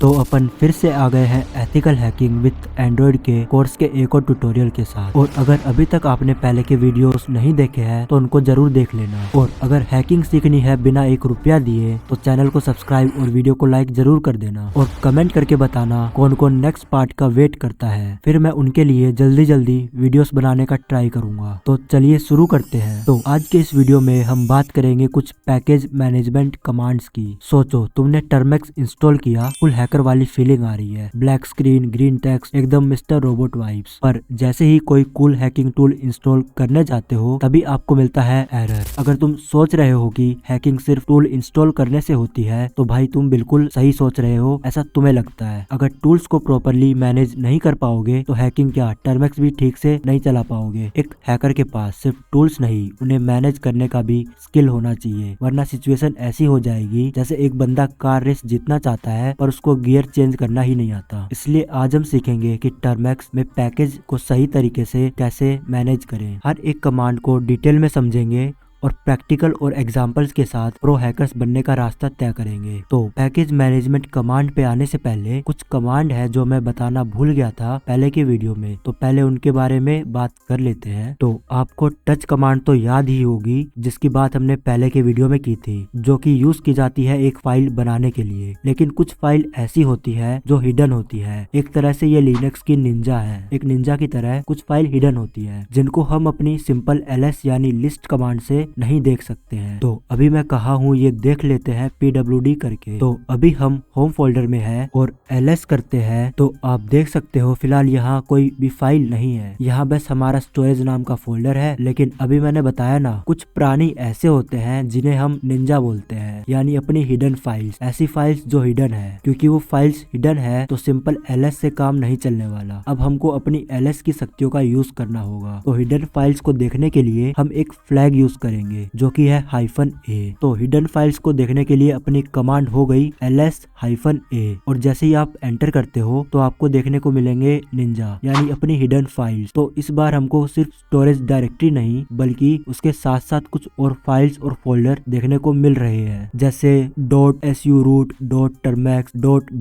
तो अपन फिर से आ गए हैं एथिकल हैकिंग विद एंड्रॉइड के कोर्स के एक और ट्यूटोरियल के साथ। और अगर अभी तक आपने पहले के वीडियोस नहीं देखे हैं तो उनको जरूर देख लेना। और अगर हैकिंग सीखनी है बिना 1 रुपया दिए तो चैनल को सब्सक्राइब और वीडियो को लाइक जरूर कर देना और कमेंट करके बताना कौन कौन नेक्स्ट पार्ट का वेट करता है, फिर मैं उनके लिए जल्दी जल्दी वीडियोस बनाने का ट्राई करूंगा। तो चलिए शुरू करते हैं। तो आज के इस वीडियो में हम बात करेंगे कुछ पैकेज मैनेजमेंट कमांड्स की। सोचो तुमने टर्मेक्स इंस्टॉल किया, फुल हैकर वाली फीलिंग आ रही है, ब्लैक स्क्रीन, ग्रीन टेक्स्ट, एकदम मिस्टर रोबोट वाइब्स। पर जैसे ही कोई कूल हैकिंग टूल इंस्टॉल करने जाते हो तभी आपको मिलता है एरर। अगर तुम सोच रहे हो कि हैकिंग सिर्फ टूल इंस्टॉल करने से होती है तो भाई तुम बिल्कुल सही सोच रहे हो, ऐसा तुम्हें लगता है। अगर टूल्स को प्रॉपरली मैनेज नहीं कर पाओगे तो हैकिंग क्या टर्मेक्स भी ठीक से नहीं चला पाओगे। एक हैकर के पास सिर्फ टूल्स नहीं, उन्हें मैनेज करने का भी स्किल होना चाहिए, वरना सिचुएशन ऐसी हो जाएगी जैसे एक बंदा कार रेस जीतना चाहता है पर उसको गियर चेंज करना ही नहीं आता। इसलिए आज हम सीखेंगे कि टर्मेक्स में पैकेज को सही तरीके से कैसे मैनेज करें। हर एक कमांड को डिटेल में समझेंगे और प्रैक्टिकल और एग्जांपल्स के साथ प्रो हैकर्स बनने का रास्ता तय करेंगे। तो पैकेज मैनेजमेंट कमांड पे आने से पहले कुछ कमांड है जो मैं बताना भूल गया था पहले के वीडियो में, तो पहले उनके बारे में बात कर लेते हैं। तो आपको टच कमांड तो याद ही होगी जिसकी बात हमने पहले के वीडियो में की थी, जो कि यूज की जाती है एक फाइल बनाने के लिए। लेकिन कुछ फाइल ऐसी होती है जो हिडन होती है। एक तरह से ये लिनक्स की निंजा है। एक निंजा की तरह कुछ फाइल हिडन होती है जिनको हम अपनी सिंपल ls यानी लिस्ट कमांड से नहीं देख सकते हैं। तो अभी मैं कहा हूँ ये देख लेते हैं pwd करके। तो अभी हम होम फोल्डर में है और ls करते हैं तो आप देख सकते हो फिलहाल यहाँ कोई भी फाइल नहीं है, यहाँ बस हमारा स्टोरेज नाम का फोल्डर है। लेकिन अभी मैंने बताया ना, कुछ प्राणी ऐसे होते हैं जिन्हें हम निंजा बोलते हैं, यानी अपनी हिडन फाइल्स। ऐसी फाइल्स जो हिडन है, क्योंकि वो फाइल्स हिडन है तो सिंपल ls से काम नहीं चलने वाला। अब हमको अपनी ls की शक्तियों का यूज करना होगा। तो हिडन फाइल्स को देखने के लिए हम एक फ्लैग यूज करेंगे जो कि है -a। तो हिडन फाइल्स को देखने के लिए अपनी कमांड हो गई ls-a। और जैसे ही आप एंटर करते हो तो आपको देखने को मिलेंगे निंजा यानी अपनी हिडन फाइल्स। तो इस बार हमको सिर्फ स्टोरेज डायरेक्टरी नहीं बल्कि उसके साथ साथ कुछ और फाइल्स और फोल्डर देखने को मिल रहे हैं, जैसे .su-root, .termex,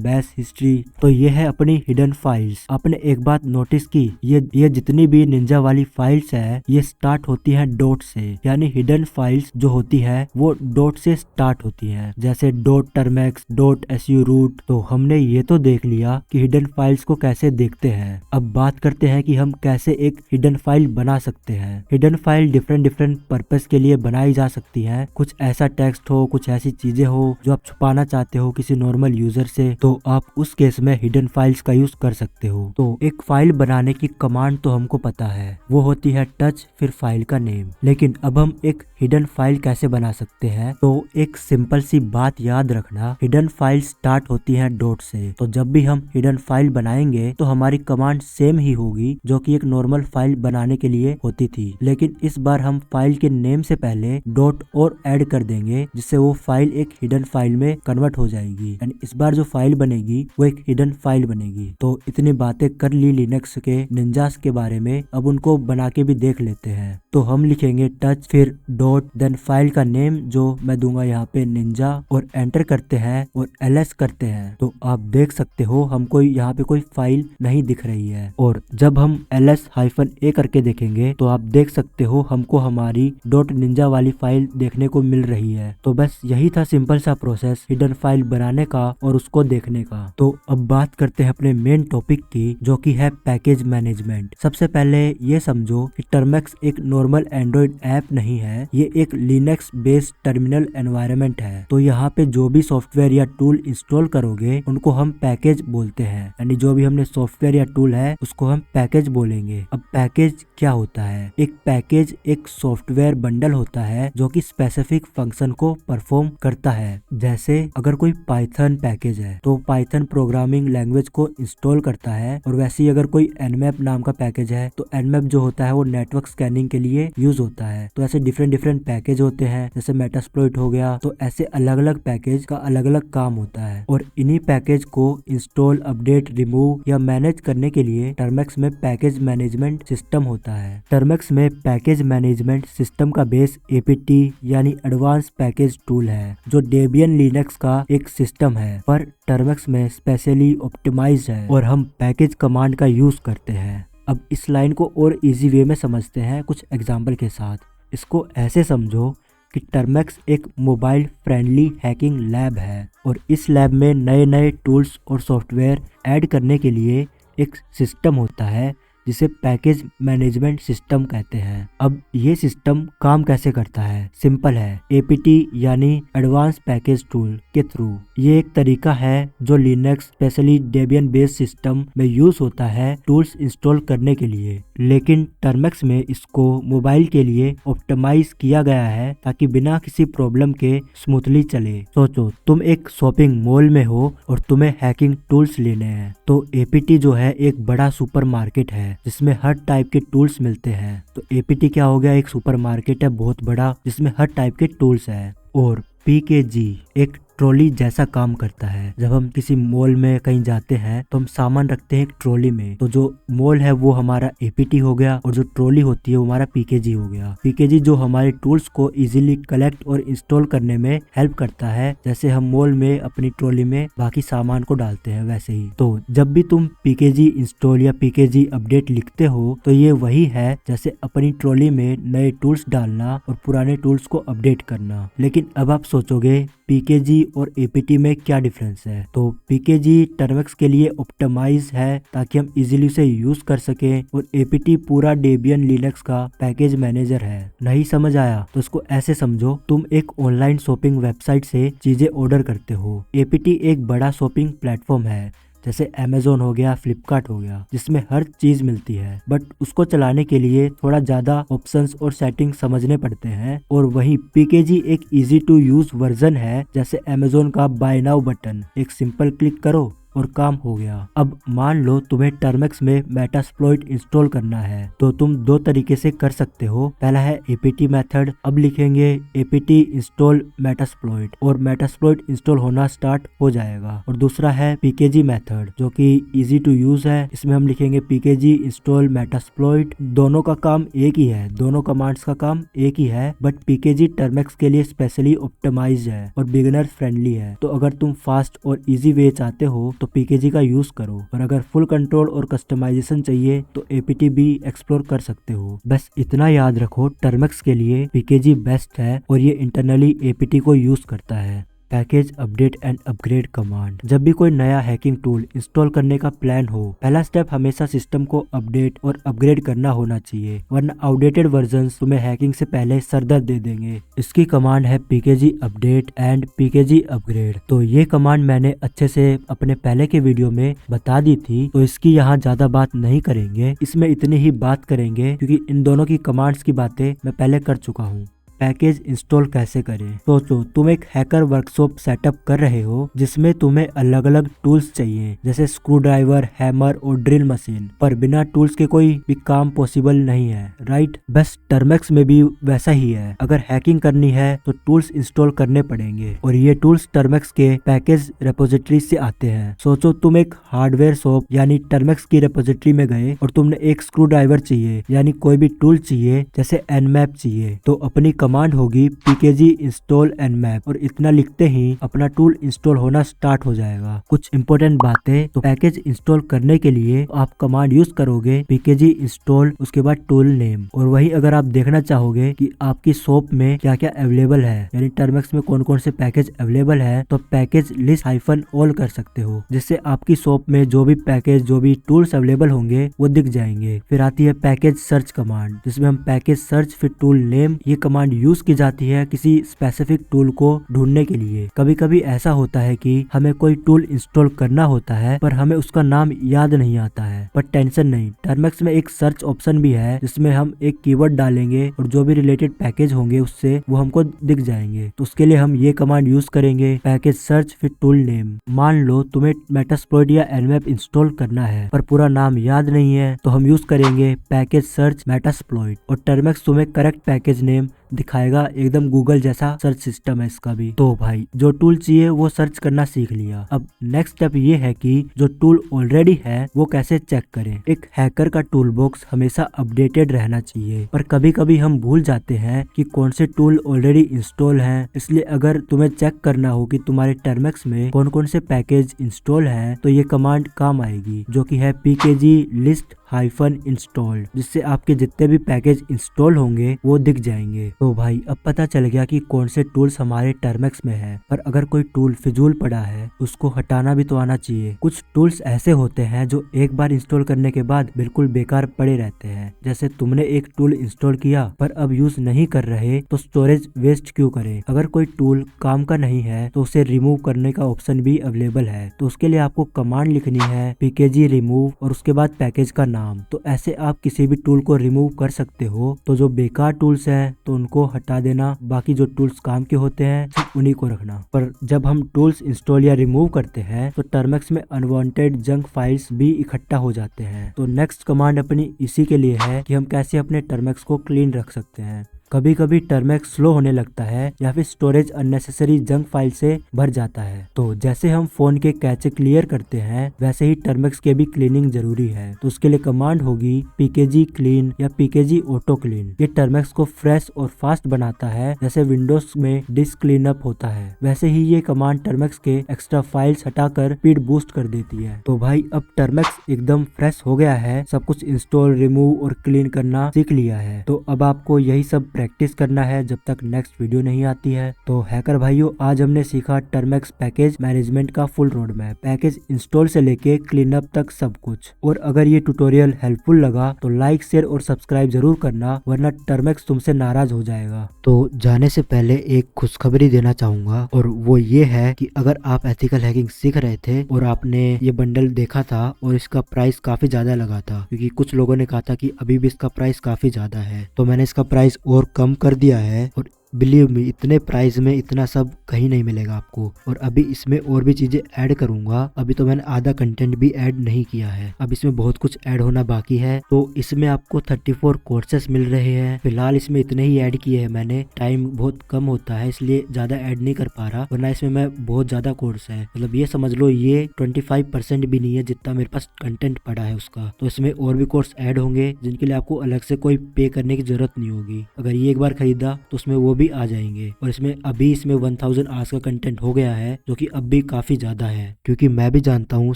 .bash history। तो ये है अपनी हिडन फाइल्स। आपने एक बात नोटिस की, ये जितनी भी निंजा वाली फाइल्स है ये स्टार्ट होती है डॉट से, यानी हिडन फाइल्स जो होती है वो डॉट से स्टार्ट होती है, जैसे .termex, .su-root। तो हमने ये तो देख लिया कि हिडन फाइल्स को कैसे देखते हैं। अब बात करते हैं कि हम कैसे एक हिडन फाइल बना सकते हैं। हिडन फाइल डिफरेंट पर्पस के लिए बनाई जा सकती है। कुछ ऐसा टेक्स्ट हो, कुछ ऐसी चीजें हो जो आप छुपाना चाहते हो किसी नॉर्मल यूजर से, तो आप उस केस में हिडन फाइल्स का यूज कर सकते हो। तो एक फाइल बनाने की कमांड तो हमको पता है, वो होती है टच फिर फाइल का नेम। लेकिन अब हम एक हिडन फाइल कैसे बना सकते हैं? तो एक सिंपल सी बात याद रखना, हिडन फाइल स्टार्ट होती है डॉट से। तो जब भी हम हिडन फाइल बनाएंगे तो हमारी कमांड सेम ही होगी जो कि एक नॉर्मल फाइल बनाने के लिए होती थी। लेकिन इस बार हम फाइल के नेम से पहले डॉट और ऐड कर देंगे, जिससे वो फाइल एक हिडन फाइल में कन्वर्ट हो जाएगी। यानी इस बार जो फाइल बनेगी वो एक हिडन फाइल बनेगी। तो इतनी बातें कर ली लिनक्स के निंजास के बारे में, अब उनको बना के भी देख लेते हैं। तो हम लिखेंगे टच फिर डॉट देन फाइल का नेम जो मैं दूंगा यहाँ पे निंजा, और एंटर करते हैं और ls करते हैं। तो आप देख सकते हो हमको यहाँ पे कोई फाइल नहीं दिख रही है। और जब हम ls-a करके देखेंगे तो आप देख सकते हो हमको हमारी .ninja वाली फाइल देखने को मिल रही है। तो बस यही था सिंपल सा प्रोसेस हिडन फाइल बनाने का और उसको देखने का। तो अब बात करते हैं अपने मेन टॉपिक की, जो कि है पैकेज मैनेजमेंट। सबसे पहले ये समझो कि टर्मेक्स एक नॉर्मल एंड्रॉइड ऐप नहीं है, ये एक लिनक्स बेस्ड टर्मिनल एनवायरनमेंट है। तो यहाँ पे जो भी सॉफ्टवेयर या टूल इंस्टॉल करोगे उनको हम पैकेज बोलते हैं, यानी जो भी हमने सॉफ्टवेयर या टूल है उसको हम पैकेज बोलेंगे। अब पैकेज क्या होता है? एक पैकेज एक सॉफ्टवेयर बंडल होता है जो कि स्पेसिफिक फंक्शन को परफॉर्म करता है। जैसे अगर कोई पाइथन पैकेज है तो पाइथन प्रोग्रामिंग लैंग्वेज को इंस्टॉल करता है, और वैसे ही अगर कोई nmap नाम का पैकेज है तो nmap जो होता है वो नेटवर्क स्कैनिंग के लिए यूज होता है। तो ऐसे डिफरेंट डिफरेंट पैकेज होते हैं, जैसे मेटास्प्लॉइट हो गया। तो ऐसे अलग अलग पैकेज का अलग अलग काम होता है और इन्हीं पैकेज को इंस्टॉल, अपडेट, रिमूव या मैनेज करने के लिए टर्मेक्स में पैकेज मैनेजमेंट सिस्टम होता है। टर्मेक्स में पैकेज मैनेजमेंट सिस्टम का बेस एपीटी यानी एडवांस पैकेज टूल है, जो डेबियन लिनक्स का एक सिस्टम है, पर टर्मेक्स में स्पेशली ऑप्टिमाइज्ड है और हम पैकेज कमांड का यूज करते हैं। अब इस लाइन को और इजी वे में समझते हैं कुछ एग्जाम्पल के साथ। इसको ऐसे समझो कि टर्मेक्स एक मोबाइल फ्रेंडली हैकिंग लैब है और इस लैब में नए नए टूल्स और सॉफ्टवेयर ऐड करने के लिए एक सिस्टम होता है जिसे पैकेज मैनेजमेंट सिस्टम कहते हैं। अब ये सिस्टम काम कैसे करता है? सिंपल है, एपीटी यानी एडवांस पैकेज टूल के थ्रू। ये एक तरीका है जो Linux specially Debian based system में यूज होता है टूल्स इंस्टॉल करने के लिए, लेकिन टर्मेक्स में इसको मोबाइल के लिए ऑप्टिमाइज किया गया है ताकि बिना किसी प्रॉब्लम के स्मूथली चले। सोचो तुम एक शॉपिंग मॉल में हो और तुम्हें हैकिंग टूल्स लेने हैं, तो एपीटी जो है एक बड़ा सुपरमार्केट है जिसमें हर टाइप के टूल्स मिलते हैं। तो एपीटी क्या हो गया? एक सुपरमार्केट है बहुत बड़ा जिसमें हर टाइप के टूल्स हैं। और पीकेजी एक ट्रॉली जैसा काम करता है। जब हम किसी मॉल में कहीं जाते हैं तो हम सामान रखते हैं एक ट्रॉली में, तो जो मॉल है वो हमारा एपीटी हो गया और जो ट्रॉली होती है वो हमारा पीकेजी हो गया। पीकेजी जो हमारे टूल्स को इजीली कलेक्ट और इंस्टॉल करने में हेल्प करता है, जैसे हम मॉल में अपनी ट्रॉली में बाकी सामान को डालते हैं वैसे ही। तो जब भी तुम पीकेजी इंस्टॉल या पीकेजी अपडेट लिखते हो तो ये वही है जैसे अपनी ट्रॉली में नए टूल्स डालना और पुराने टूल्स को अपडेट करना। लेकिन अब आप सोचोगे पीकेजी और एपीटी में क्या डिफरेंस है? तो पीकेजी टर्मेक्स के लिए ऑप्टिमाइज है ताकि हम इजीली उसे यूज कर सकें और एपीटी पूरा डेबियन लिनक्स का पैकेज मैनेजर है। नहीं समझ आया तो इसको ऐसे समझो, तुम एक ऑनलाइन शॉपिंग वेबसाइट से चीजें ऑर्डर करते हो। एपीटी एक बड़ा शॉपिंग प्लेटफॉर्म है जैसे अमेज़न हो गया, फ्लिपकार्ट हो गया, जिसमें हर चीज मिलती है, बट उसको चलाने के लिए थोड़ा ज्यादा ऑप्शंस और सेटिंग समझने पड़ते हैं। और वहीं पीकेजी एक इजी टू यूज वर्जन है, जैसे अमेज़न का बाय नाउ बटन, एक सिंपल क्लिक करो और काम हो गया। अब मान लो तुम्हें टर्मेक्स में मेटास्प्लॉइट इंस्टॉल करना है, तो तुम दो तरीके से कर सकते हो। पहला है एपीटी मेथड। अब लिखेंगे एपीटी इंस्टॉल मेटास्प्लॉइट और मेटास्प्लॉइट इंस्टॉल होना स्टार्ट हो जाएगा। और दूसरा है पीकेजी मेथड जो कि इजी टू यूज है। इसमें हम लिखेंगे पीकेजी इंस्टॉल मेटास्प्लॉइट। दोनों का काम एक ही है, दोनों कमांड्स का काम एक ही है, बट पीकेजी टर्मेक्स के लिए स्पेशली ऑप्टिमाइज्ड है और बिगिनर फ्रेंडली है। तो अगर तुम फास्ट और इजी वे चाहते हो तो पीकेजी का यूज करो, और अगर फुल कंट्रोल और कस्टमाइजेशन चाहिए तो एपीटी भी एक्सप्लोर कर सकते हो। बस इतना याद रखो, टर्मेक्स के लिए पीकेजी बेस्ट है और ये इंटरनली एपीटी को यूज करता है। Package update and upgrade command. जब भी कोई नया हैकिंग टूल इंस्टॉल करने का प्लान हो, पहला स्टेप हमेशा सिस्टम को अपडेट और अपग्रेड करना होना चाहिए, वरना आउटडेटेड वर्जन्स तुम्हें हैकिंग से पहले सरदर्द दे देंगे। इसकी कमांड है PKG update and PKG upgrade. तो ये कमांड मैंने अच्छे से अपने पहले के वीडियो में बता दी थी, तो इसकी यहाँ ज्यादा बात नहीं करेंगे, इसमें इतनी ही बात करेंगे क्योंकि इन दोनों की कमांड्स की बातें मैं पहले कर चुका हूँ। पैकेज इंस्टॉल कैसे करें? सोचो तुम एक हैकर वर्कशॉप सेटअप कर रहे हो जिसमें तुम्हें अलग अलग टूल्स चाहिए, जैसे स्क्रू ड्राइवर, हैमर और ड्रिल मशीन, पर बिना टूल्स के कोई भी काम पॉसिबल नहीं है, राइट? बस टर्मेक्स में भी वैसा ही है। अगर हैकिंग करनी है तो टूल्स इंस्टॉल करने पड़ेंगे और ये टूल्स टर्मेक्स के पैकेज रेपोजिटरी से आते हैं। सोचो तुम एक हार्डवेयर शॉप यानी टर्मेक्स की रेपोजिटरी में गए और तुमने एक स्क्रू ड्राइवर चाहिए यानी कोई भी टूल चाहिए, जैसे nmap चाहिए, तो अपनी कमांड होगी pkg install nmap और इतना लिखते ही अपना टूल इंस्टॉल होना स्टार्ट हो जाएगा। कुछ इंपॉर्टेंट बातें, तो पैकेज इंस्टॉल करने के लिए आप कमांड यूज करोगे pkg install, उसके बाद टूल नेम। और वही अगर आप देखना चाहोगे कि आपकी शॉप में क्या क्या अवेलेबल है, यानी टर्मेक्स में कौन कौन से पैकेज अवेलेबल है, तो पैकेज लिस्ट -ऑल कर सकते हो, जिससे आपकी शॉप में जो भी पैकेज, जो भी टूल्स अवेलेबल होंगे वो दिख जाएंगे। फिर आती है पैकेज सर्च कमांड, जिसमें हम पैकेज सर्च फिर टूल नेम, ये कमांड यूज की जाती है किसी स्पेसिफिक टूल को ढूंढने के लिए। कभी कभी ऐसा होता है कि हमें कोई टूल इंस्टॉल करना होता है पर हमें उसका नाम याद नहीं आता है, पर टेंशन नहीं, टर्मेक्स में एक सर्च ऑप्शन भी है जिसमें हम एक कीवर्ड डालेंगे और जो भी रिलेटेड पैकेज होंगे उससे वो हमको दिख जाएंगे। तो उसके लिए हम ये कमांड यूज करेंगे, पैकेज सर्च फिर टूल नेम। मान लो तुम्हें मेटास्प्लॉइट या nmap इंस्टॉल करना है पर पूरा नाम याद नहीं है, तो हम यूज करेंगे पैकेज सर्च मेटास्प्लॉइट और टर्मेक्स तुम्हें करेक्ट पैकेज नेम दिखाएगा, एकदम गूगल जैसा सर्च सिस्टम है इसका भी। तो भाई जो टूल चाहिए वो सर्च करना सीख लिया। अब नेक्स्ट स्टेप ये है कि जो टूल ऑलरेडी है वो कैसे चेक करें। एक हैकर का टूल बॉक्स हमेशा अपडेटेड रहना चाहिए, पर कभी कभी हम भूल जाते हैं कि कौन से टूल ऑलरेडी इंस्टॉल हैं। इसलिए अगर तुम्हें चेक करना हो कि तुम्हारे टर्मेक्स में कौन कौन से पैकेज इंस्टॉल हैं, तो ये कमांड काम आएगी, जो कि है pkg list -install, जिससे आपके जितने भी पैकेज इंस्टॉल होंगे वो दिख जाएंगे। तो भाई अब पता चल गया कि कौन से टूल्स हमारे टर्मेक्स में है। पर अगर कोई टूल फिजूल पड़ा है उसको हटाना भी तो आना चाहिए। कुछ टूल्स ऐसे होते हैं जो एक बार इंस्टॉल करने के बाद बिल्कुल बेकार पड़े रहते हैं। जैसे तुमने एक टूल इंस्टॉल किया पर अब यूज नहीं कर रहे, तो स्टोरेज वेस्ट क्यों करे। अगर कोई टूल काम का नहीं है तो उसे रिमूव करने का ऑप्शन भी अवेलेबल है। तो उसके लिए आपको कमांड लिखनी है pkg remove और उसके बाद पैकेज का नाम। तो ऐसे आप किसी भी टूल को रिमूव कर सकते हो। तो जो बेकार टूल्स हैं तो उनको हटा देना, बाकी जो टूल्स काम के होते हैं सिर्फ उन्हीं को रखना। पर जब हम टूल्स इंस्टॉल या रिमूव करते हैं तो टर्मेक्स में अनवांटेड जंक फाइल्स भी इकट्ठा हो जाते हैं। तो नेक्स्ट कमांड अपनी इसी के लिए है कि हम कैसे अपने टर्मेक्स को क्लीन रख सकते हैं। कभी कभी टर्मेक्स स्लो होने लगता है या फिर स्टोरेज अननेसेसरी जंक फाइल से भर जाता है। तो जैसे हम फोन के कैचे क्लियर करते हैं वैसे ही टर्मेक्स के भी क्लीनिंग जरूरी है। तो उसके लिए कमांड होगी pkg clean या pkg auto clean। ये टर्मेक्स को फ्रेश और फास्ट बनाता है, जैसे विंडोज में डिस्क क्लीनअप होता है वैसे ही ये कमांड टर्मेक्स के एक्स्ट्रा फाइल्स हटाकर स्पीड बूस्ट कर देती है। तो भाई अब टर्मेक्स एकदम फ्रेश हो गया है, सब कुछ इंस्टॉल रिमूव और क्लीन करना सीख लिया है। तो अब आपको यही सब प्रैक्टिस करना है जब तक नेक्स्ट वीडियो नहीं आती है। तो हैकर भाइयों, आज हमने सीखा टर्मेक्स पैकेज मैनेजमेंट का full road map, package install से लेके क्लीनअप तक सब कुछ। और अगर ये ट्यूटोरियल हेल्पफुल लगा तो लाइक शेयर और सब्सक्राइब जरूर करना, वरना टर्मेक्स तुमसे नाराज हो जाएगा। तो जाने से पहले एक खुशखबरी देना चाहूंगा, और वो ये है कि अगर आप एथिकल हैकिंग सीख रहे थे और आपने ये बंडल देखा था और इसका प्राइस काफी ज्यादा लगा था, क्योंकि कुछ लोगों ने कहा था कि अभी भी इसका प्राइस काफी ज्यादा है, तो मैंने इसका प्राइस और कम कर दिया है। और बिलीव मी, इतने प्राइस में इतना सब कहीं नहीं मिलेगा आपको। और अभी इसमें और भी चीजें ऐड करूंगा। अभी तो मैंने आधा कंटेंट भी ऐड नहीं किया है, अब इसमें बहुत कुछ ऐड होना बाकी है। तो इसमें आपको 34 कोर्सेस मिल रहे हैं। फिलहाल इसमें इतने ही ऐड किए हैं मैंने, टाइम बहुत कम होता है इसलिए ज्यादा ऐड नहीं कर पा रहा, वरना इसमें मैं बहुत ज्यादा कोर्स है। मतलब ये समझ लो ये 25% भी नहीं है जितना मेरे पास कंटेंट पड़ा है उसका। तो इसमें और भी कोर्स ऐड होंगे जिनके लिए आपको अलग से कोई पे करने की जरूरत नहीं होगी। अगर ये एक बार खरीदा तो उसमें वो भी आ जाएंगे। और इसमें अभी इसमें 1000 आवर्स का कंटेंट हो गया है, जो कि अब भी काफी ज्यादा है, क्योंकि मैं भी जानता हूँ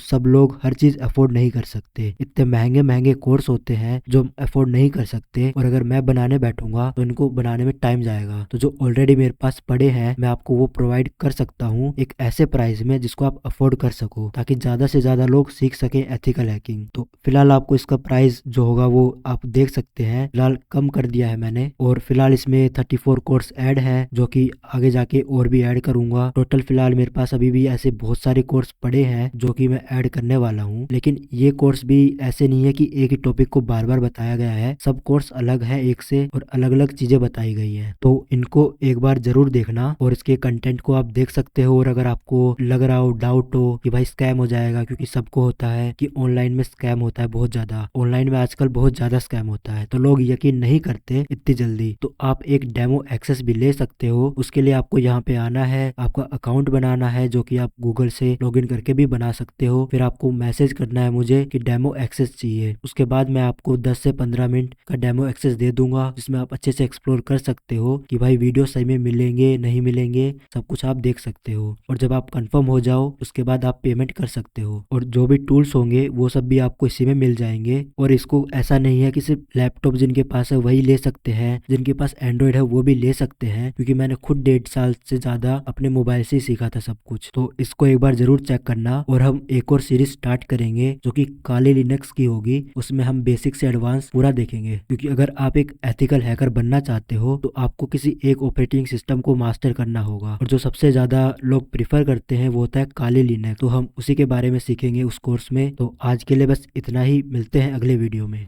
सब लोग हर चीज अफोर्ड नहीं कर सकते। इतने महंगे महंगे कोर्स होते हैं जो अफोर्ड नहीं कर सकते, और अगर मैं बनाने बैठूंगा तो इनको बनाने में टाइम जाएगा। तो जो ऑलरेडी मेरे पास पड़े हैं मैं आपको वो प्रोवाइड कर सकता हूँ एक ऐसे प्राइस में जिसको आप अफोर्ड कर सको, ताकि ज्यादा से ज्यादा लोग सीख सके एथिकल हैकिंग। तो फिलहाल आपको इसका प्राइस जो होगा वो आप देख सकते हैं, फिलहाल कम कर दिया है मैंने। और फिलहाल इसमें 34 कोर्स ऐड है, जो कि आगे जाके और भी ऐड करूंगा। टोटल फिलहाल मेरे पास अभी भी ऐसे बहुत सारे कोर्स पड़े हैं जो कि मैं ऐड करने वाला हूँ। लेकिन ये कोर्स भी ऐसे नहीं है कि एक ही टॉपिक को बार बार बताया गया है, सब कोर्स अलग है एक से, और अलग अलग चीजें बताई गई है। तो इनको एक बार जरूर देखना और इसके कंटेंट को आप देख सकते हो। और अगर आपको लग रहा हो, डाउट हो कि भाई स्कैम हो जाएगा, क्योंकि सबको होता है कि ऑनलाइन में स्कैम होता है बहुत ज्यादा, ऑनलाइन में आजकल बहुत ज्यादा स्कैम होता है, तो लोग यकीन नहीं करते इतनी जल्दी। तो आप एक डेमो एक्सेस भी ले सकते हो। उसके लिए आपको यहाँ पे आना है, आपका अकाउंट बनाना है, जो कि आप गूगल से लॉगिन करके भी बना सकते हो। फिर आपको मैसेज करना है मुझे कि डेमो एक्सेस चाहिए। उसके बाद मैं आपको 10 से 15 मिनट का डेमो एक्सेस दे दूंगा, जिसमें आप अच्छे से एक्सप्लोर कर सकते हो कि भाई वीडियो सही में मिलेंगे नहीं मिलेंगे, सब कुछ आप देख सकते हो। और जब आप कंफर्म हो जाओ उसके बाद आप पेमेंट कर सकते हो। और जो भी टूल्स होंगे वो सब भी आपको इसी में मिल जाएंगे। और इसको ऐसा नहीं है कि सिर्फ लैपटॉप जिनके पास है वही ले सकते हैं, जिनके पास एंड्रॉइड है वो भी ले सकते हैं, क्योंकि मैंने खुद 1.5 साल से ज्यादा अपने मोबाइल से ही सीखा था सब कुछ। तो इसको एक बार जरूर चेक करना। और हम एक और सीरीज स्टार्ट करेंगे जो कि काली लिनक्स की होगी, उसमें हम बेसिक से एडवांस पूरा देखेंगे। क्योंकि अगर आप एक एथिकल हैकर बनना चाहते हो तो आपको किसी एक ऑपरेटिंग सिस्टम को मास्टर करना होगा, और जो सबसे ज्यादा लोग प्रिफर करते हैं वो होता है काली लिनक्स। तो हम उसी के बारे में सीखेंगे उस कोर्स में। तो आज के लिए बस इतना ही, मिलते हैं अगले वीडियो में।